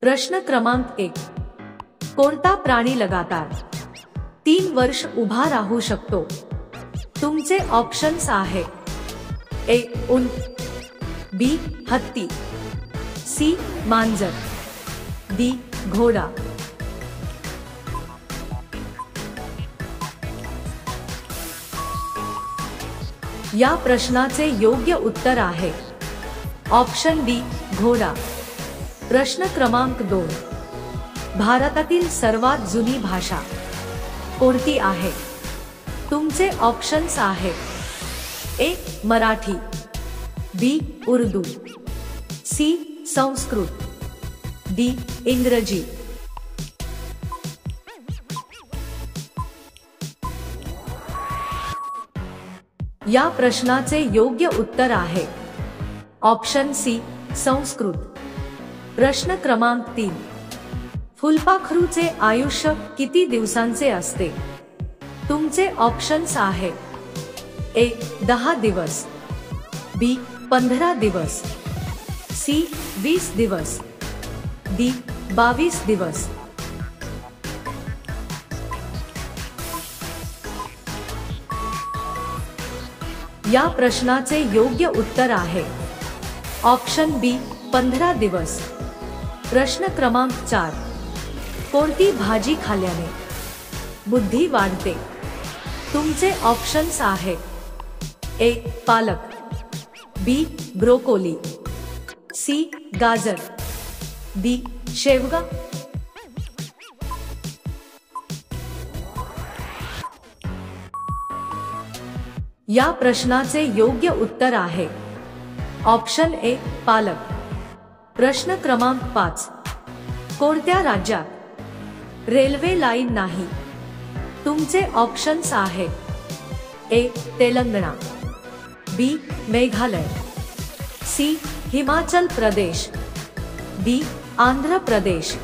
प्रश्न क्रमांक 1. कोणता प्राणी लगातार 3 वर्ष उभा राहू शकतो? तुमचे ऑप्शन्स आहे: ए. उंट, बी. हत्ती, सी. मांजर, डी. घोडा. या प्रश्नाचे योग्य उत्तर आहे ऑप्शन डी. घोडा. प्रश्न क्रमांक 2. भारतातील सर्वात जुनी भाषा कोणती आहे? तुमचे ऑप्शन्स आहे: ए. मराठी, बी. उर्दू, सी. संस्कृत, डी. इंग्रजी. या प्रश्नाचे योग्य उत्तर आहे ऑप्शन सी. संस्कृत. प्रश्न क्रमांक 3. फुलपाखरूचे आयुष्य किती दिवसांचे असते? तुमचे ऑप्शन्स आहे: ए. 10 दिवस, बी. 15 दिवस, सी. 20 दिवस, डी. 22 दिवस. या प्रश्नाचे योग्य उत्तर आहे ऑप्शन बी. 15 दिवस. प्रश्न क्रमांक 4. कोणती भाजी खाल्ल्याने बुद्धी वाढते? तुमचे ऑप्शन्स आहे: ए. पालक, बी. Broccoli, C. गाजर, डी. शेवगा. या प्रश्नाचे योग्य उत्तर आहे ऑप्शन ए. पालक. प्रश्न क्रमांक 5. कोणत्या राज्यात रेल्वे लाईन नाही? तुमचे ऑप्शन्स आहे: ए. तेलंगणा, बी. मेघालय, सी. हिमाचल प्रदेश, डी. आंध्र प्रदेश.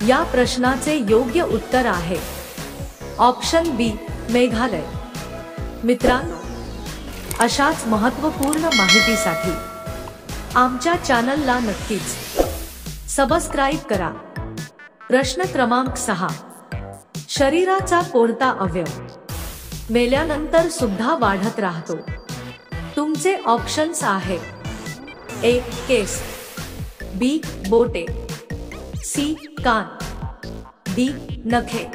या प्रश्नाचे योग्य उत्तर आहे ऑप्शन बी. मेघालय. मित्रांनो, अशाच महत्त्वपूर्ण माहितीसाठी आमच्या चॅनलला नक्कीच सबस्क्राईब करा. प्रश्न क्रमांक 6. शरीराचा कोणता अवयव मेल्यानंतर सुद्धा वाढत राहतो? तुमचे ऑप्शन्स आहे: ए. केस, बी. बोटे, सी. कान, डी. नखे.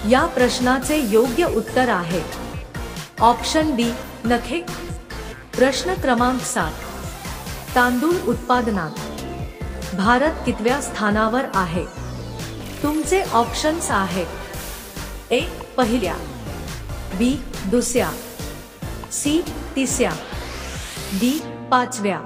या प्रश्नाचे योग्य उत्तर आहे ऑप्शन डी. नखे. प्रश्न क्रमांक 7. तांदूळ उत्पादनात भारत कितव्या स्थानावर आहे? तुमचे ऑप्शन्स आहे: ए. पहिल्या, बी. दुसऱ्या, सी. तिसऱ्या, डी. 5व्या.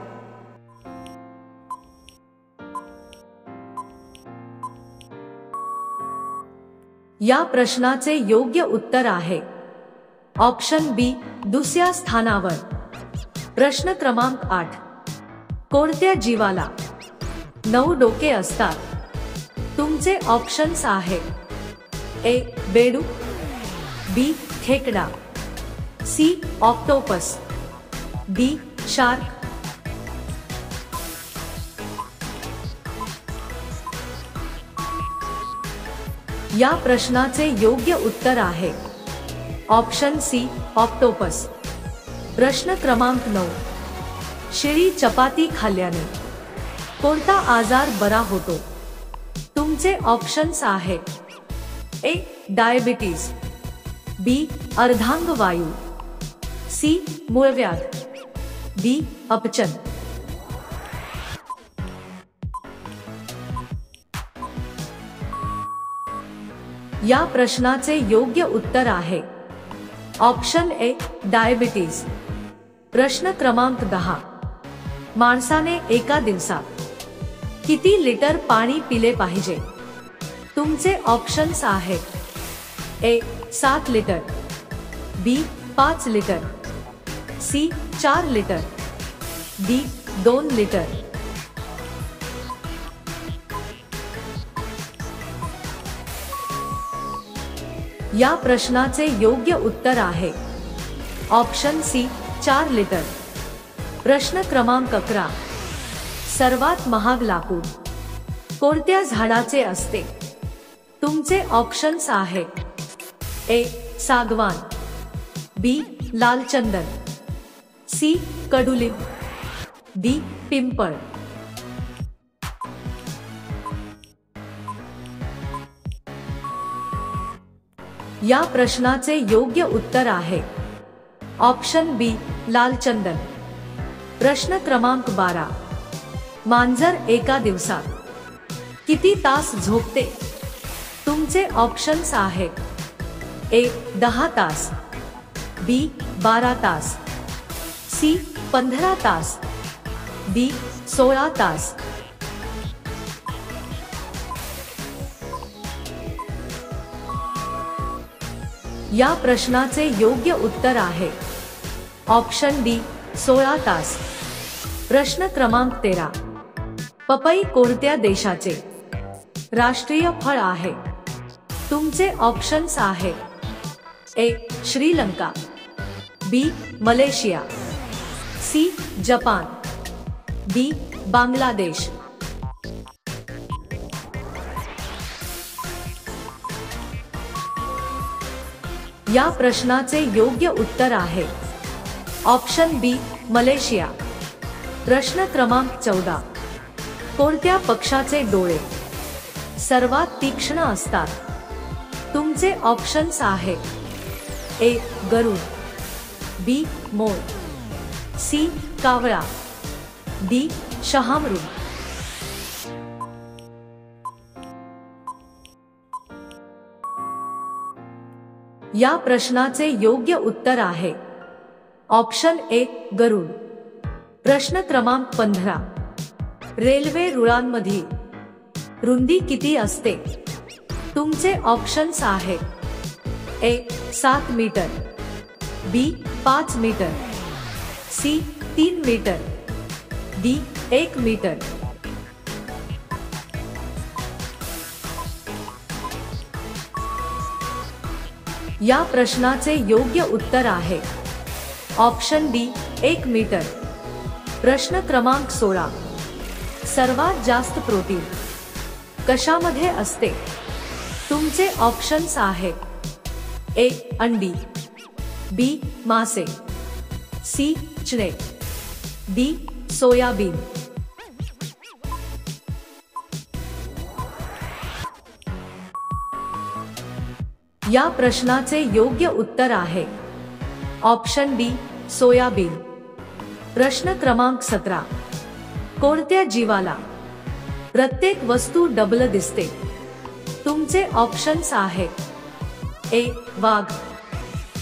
या प्रश्नाचे योग्य उत्तर आहे ऑप्शन बी. दुसऱ्या स्थानावर. प्रश्न क्रमांक 8. कोणत्या जीवाला 9 डोके असतात? तुमचे ऑप्शन्स आहे: ए. बेडूक, बी. खेकडा, सी. Octopus, D. शार्क. या प्रश्नाचे योग्य उत्तर आहे ऑप्शन सी. ऑक्टोपस. प्रश्न क्रमांक 9. शिळी चपाती खाल्ल्याने कोणता आजार बरा होतो? तुमचे ऑप्शन्स आहे: ए. डायबिटीज, बी. अर्धांगवायू, सी. मूळव्याध, डी. अपचन. या प्रश्नाचे योग्य उत्तर आहे ऑप्शन ए. डायबिटीज. प्रश्न क्रमांक 10. माणसाने एका दिवसात किती लिटर पाणी पिले पाहिजे? तुमचे ऑप्शन्स आहेत: A. 7 litre, B. 5 litre, C. 4 litre, D. 2 litre. या प्रश्नाचे योग्य उत्तर आहे ऑप्शन सी 4 लिटर। प्रश्न क्रमांक 11, सर्वात महाग लाकूड कोणत्या झाडाचे असते? तुमचे ऑप्शन्स आहेत ए सागवान, बी लाल चंदन, सी कडुलिंब, डी पिंपळ। या प्रश्नाचे योग्य उत्तर आहे ऑप्शन बी लाल चंदन। प्रश्न क्रमांक 12, मांजर एका दिवसात किती तास झोपते? तुमचे ऑप्शन्स आहेत ए 10 तास, बी 12 तास, सी 15 तास, डी 16 तास। या प्रश्नाचे योग्य उत्तर आहे ऑप्शन डी 16 तास। प्रश्न क्रमांक 13, पपई कोणत्या देशाचे राष्ट्रीय फळ आहे? तुमचे ऑप्शन्स आहेत A Sri Lanka, B Malaysia, C Japan, D Bangladesh. या प्रश्नाचे योग्य उत्तर आहे ऑप्शन बी मलेशिया। प्रश्न क्रमांक 14, कोणत्या पक्षाचे डोळे सर्वात तीक्ष्ण असतात? तुमचे ऑप्शन्स आहेत ए गरुड, बी मोर, सी कावळा, डी शहामृग। या प्रश्नाचे योग्य उत्तर आहे ऑप्शन ए गरुड। प्रश्न क्रमांक 15, रेल्वे रुळांमधील रुंदी किती असते? तुमचे ऑप्शन्स आहेत A 7 metre, B 5 metre, C 3 metre, D 1 metre. या प्रश्नाचे योग्य उत्तर आहे ऑप्शन डी 1 मीटर। प्रश्न क्रमांक 16, सर्वात जास्त प्रोटीन कशामध्ये असते? तुमचे ऑप्शन्स आहेत ए अंडी, बी मासे, सी चणे, डी सोयाबीन। या प्रश्नाचे योग्य उत्तर आहे ऑप्शन डी सोयाबीन। प्रश्न क्रमांक 17, कोणत्या जीवाला प्रत्येक वस्तू डबल दिसते? तुमचे ऑप्शन्स आहेत ए वाघ,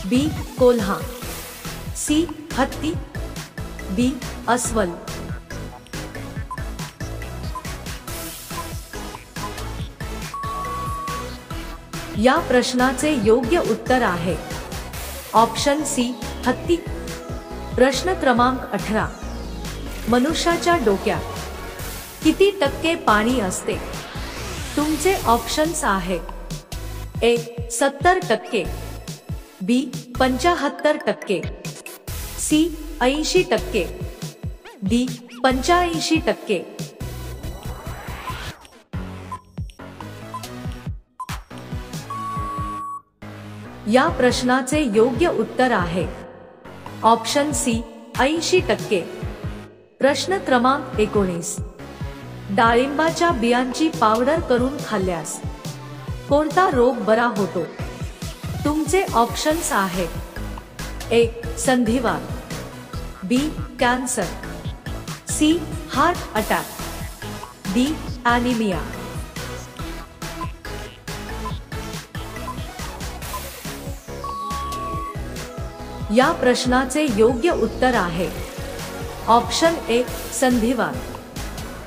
बी कोल्हा, सी हत्ती, डी अस्वल। या प्रश्नाचे योग्य उत्तर आहे ऑप्शन सी हत्ती। प्रश्न क्रमांक 18, मनुष्याच्या डोक्यात किती टक्के पाणी असते? तुमचे ऑप्शन्स आहेत ए 70%, बी 75%, सी 80%, डी 85%। या प्रश्नाचे योग्य उत्तर आहे ऑप्शन सी 80%। प्रश्न क्रमांक 19, डाळिंबाच्या बियांची पावडर करून खाल्ल्यास कोणता रोग बरा होतो? तुमचे ऑप्शन्स आहेत ए संधिवात, B cancer, C heart attack, D anaemia. या प्रश्नाचे योग्य उत्तर आहे ऑप्शन ए संधिवात।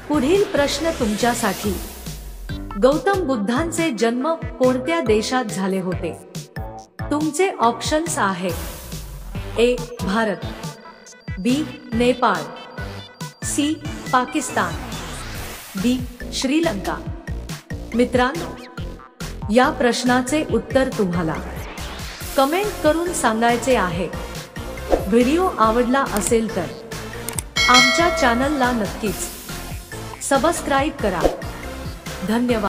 पुढील प्रश्न तुमच्यासाठी, गौतम बुद्धांचे जन्म कोणत्या देशात झाले होते? तुमचे ऑप्शन्स आहेत ए भारत, बी नेपाळ, सी पाकिस्तान, डी श्रीलंका। मित्रांनो, या प्रश्नाचे उत्तर तुम्हाला कमेंट करून सांगायचे आहे। व्हिडिओ आवडला असेल तर आमच्या चॅनलला नक्कीच सबस्क्राईब करा। धन्यवाद।